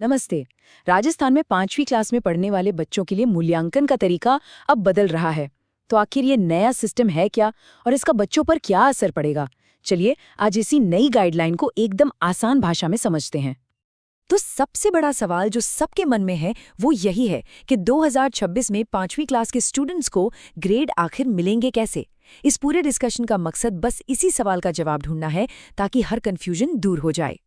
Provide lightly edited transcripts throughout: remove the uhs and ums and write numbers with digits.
नमस्ते। राजस्थान में 5वीं क्लास में पढ़ने वाले बच्चों के लिए मूल्यांकन का तरीका अब बदल रहा है। तो आखिर ये नया सिस्टम है क्या और इसका बच्चों पर क्या असर पड़ेगा? चलिए आज इसी नई गाइडलाइन को एकदम आसान भाषा में समझते हैं। तो सबसे बड़ा सवाल जो सबके मन में है वो यही है कि 2026 में 5वीं क्लास के स्टूडेंट्स को ग्रेड आखिर मिलेंगे कैसे। इस पूरे डिस्कशन का मकसद बस इसी सवाल का जवाब ढूंढना है ताकि हर कंफ्यूजन दूर हो जाए।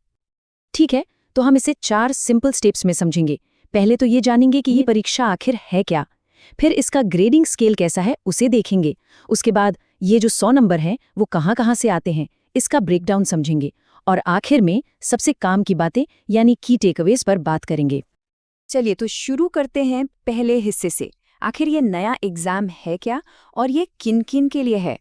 ठीक है, तो हम इसे 4 सिंपल स्टेप्स में समझेंगे। पहले तो ये जानेंगे कि ये परीक्षा आखिर है क्या। फिर इसका ग्रेडिंग स्केल कैसा है उसे देखेंगे। उसके बाद ये जो 100 नंबर हैं वो कहाँ-कहाँ से आते हैं इसका ब्रेकडाउन समझेंगे। और आखिर में सबसे काम की बातें यानी की टेकअवेज पर बात करेंगे। चलिए तो शुरू करते हैं पहले हिस्से से। आखिर ये नया एग्जाम है क्या और ये किन किन के लिए है।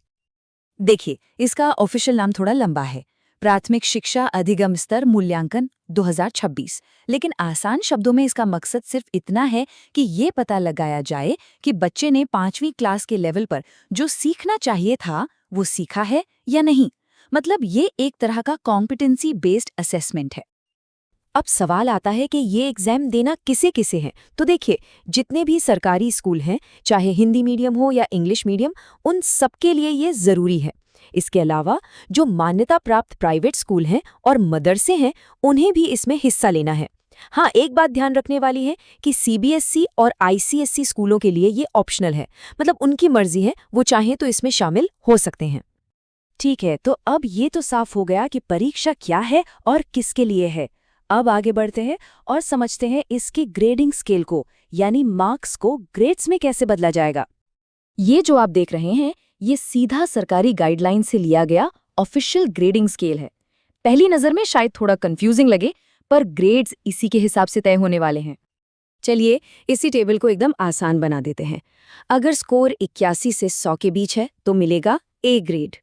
देखिए, इसका ऑफिशियल नाम थोड़ा लंबा है, प्राथमिक शिक्षा अधिगम स्तर मूल्यांकन 2026। लेकिन आसान शब्दों में इसका मकसद सिर्फ इतना है कि ये पता लगाया जाए कि बच्चे ने 5वीं क्लास के लेवल पर जो सीखना चाहिए था वो सीखा है या नहीं। मतलब ये एक तरह का कॉम्पिटेंसी बेस्ड असेसमेंट है। अब सवाल आता है कि ये एग्जाम देना किसे किसे है। तो देखिए, जितने भी सरकारी स्कूल हैं, चाहे हिंदी मीडियम हो या इंग्लिश मीडियम, उन सबके लिए ये जरूरी है। इसके अलावा जो मान्यता प्राप्त प्राइवेट स्कूल हैं और मदरसे हैं, उन्हें भी इसमें हिस्सा लेना है। हाँ, एक बात ध्यान रखने वाली है कि सीबीएसई और आईसीएसई स्कूलों के लिए ये ऑप्शनल है। मतलब उनकी मर्जी है, वो चाहें तो इसमें शामिल हो सकते हैं। ठीक है, तो अब ये तो साफ हो गया कि परीक्षा क्या है और किसके लिए है। अब आगे बढ़ते हैं और समझते हैं इसकी ग्रेडिंग स्केल को, यानी मार्क्स को ग्रेड्स में कैसे बदला जाएगा। ये जो आप देख रहे हैं, ये सीधा सरकारी गाइडलाइन से लिया गया ऑफिशियल ग्रेडिंग स्केल है। पहली नज़र में शायद थोड़ा कंफ्यूजिंग लगे, पर ग्रेड्स इसी के हिसाब से तय होने वाले हैं। चलिए इसी टेबल को एकदम आसान बना देते हैं। अगर स्कोर 81 से 100 के बीच है तो मिलेगा ए ग्रेड,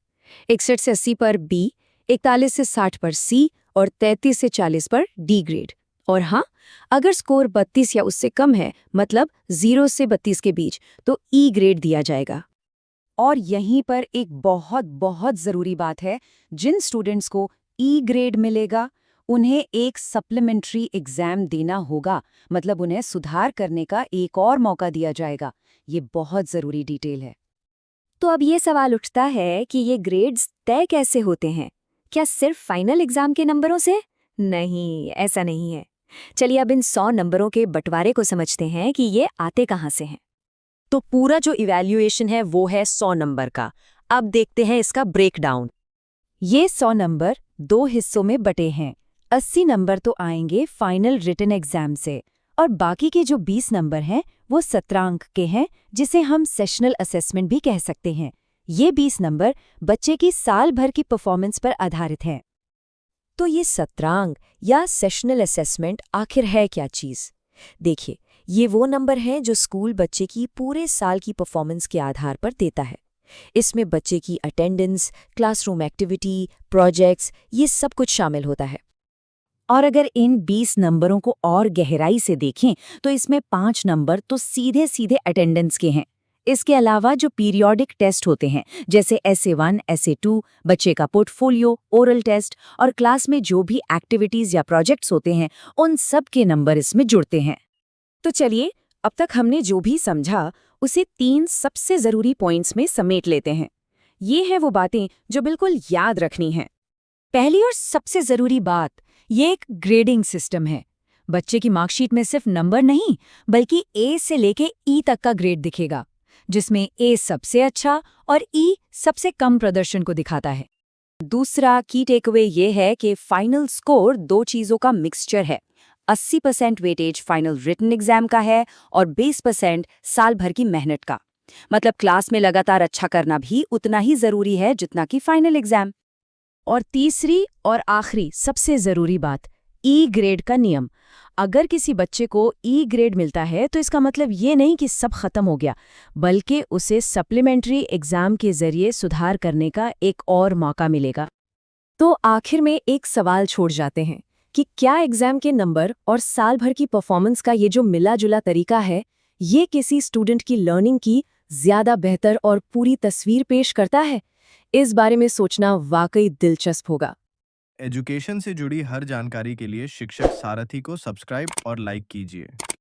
61 से 80 पर बी, 41 से 60 पर सी और 33 से 40 पर डी ग्रेड। और हाँ, अगर स्कोर 32 या उससे कम है, मतलब 0 से 32 के बीच, तो ई ग्रेड दिया जाएगा। और यहीं पर एक बहुत बहुत ज़रूरी बात है, जिन स्टूडेंट्स को ई ग्रेड मिलेगा उन्हें एक सप्लीमेंट्री एग्जाम देना होगा। मतलब उन्हें सुधार करने का एक और मौका दिया जाएगा। ये बहुत ज़रूरी डिटेल है। तो अब ये सवाल उठता है कि ये ग्रेड्स तय कैसे होते हैं। क्या सिर्फ फाइनल एग्जाम के नंबरों से? नहीं, ऐसा नहीं है। चलिए अब इन 100 नंबरों के बंटवारे को समझते हैं कि ये आते कहाँ से हैं। तो पूरा जो इवैल्यूएशन है वो है 100 नंबर का। अब देखते हैं इसका ब्रेकडाउन। ये 100 नंबर 2 हिस्सों में बटे हैं। 80 नंबर तो आएंगे फाइनल रिटन एग्जाम से और बाकी के जो 20 नंबर हैं वो सत्रांक के हैं, जिसे हम सेशनल असेसमेंट भी कह सकते हैं। ये 20 नंबर बच्चे की साल भर की परफॉर्मेंस पर आधारित हैं। तो ये सत्रांक या सेशनल असेसमेंट आखिर है क्या चीज़? देखिए, ये वो नंबर हैं जो स्कूल बच्चे की पूरे साल की परफॉर्मेंस के आधार पर देता है। इसमें बच्चे की अटेंडेंस, क्लासरूम एक्टिविटी, प्रोजेक्ट्स, ये सब कुछ शामिल होता है। और अगर इन 20 नंबरों को और गहराई से देखें तो इसमें 5 नंबर तो सीधे सीधे अटेंडेंस के हैं। इसके अलावा जो पीरियोडिक टेस्ट होते हैं, जैसे SA1, SA2, बच्चे का पोर्टफोलियो, ओरल टेस्ट और क्लास में जो भी एक्टिविटीज या प्रोजेक्ट्स होते हैं, उन सब के नंबर इसमें जुड़ते हैं। तो चलिए, अब तक हमने जो भी समझा उसे 3 सबसे जरूरी पॉइंट्स में समेट लेते हैं। ये हैं वो बातें जो बिल्कुल याद रखनी हैं। पहली और सबसे जरूरी बात, ये एक ग्रेडिंग सिस्टम है। बच्चे की मार्कशीट में सिर्फ नंबर नहीं, बल्कि ए से लेके ई तक का ग्रेड दिखेगा, जिसमें ए सबसे अच्छा और ई सबसे कम प्रदर्शन को दिखाता है। दूसरा की टेकअवे ये है कि फाइनल स्कोर 2 चीज़ों का मिक्सचर है। 80% वेटेज फाइनल रिटन एग्जाम का है और 20% साल भर की मेहनत का। मतलब क्लास में लगातार अच्छा करना भी उतना ही जरूरी है जितना कि फाइनल एग्जाम। और तीसरी और आखिरी सबसे जरूरी बात, ई ग्रेड का नियम। अगर किसी बच्चे को ई ग्रेड मिलता है तो इसका मतलब ये नहीं कि सब खत्म हो गया, बल्कि उसे सप्लीमेंट्री एग्जाम के जरिए सुधार करने का एक और मौका मिलेगा। तो आखिर में एक सवाल छोड़ जाते हैं कि क्या एग्जाम के नंबर और साल भर की परफॉर्मेंस का ये जो मिला जुला तरीका है, ये किसी स्टूडेंट की लर्निंग की ज्यादा बेहतर और पूरी तस्वीर पेश करता है? इस बारे में सोचना वाकई दिलचस्प होगा। एजुकेशन से जुड़ी हर जानकारी के लिए शिक्षक सारथी को सब्सक्राइब और लाइक कीजिए।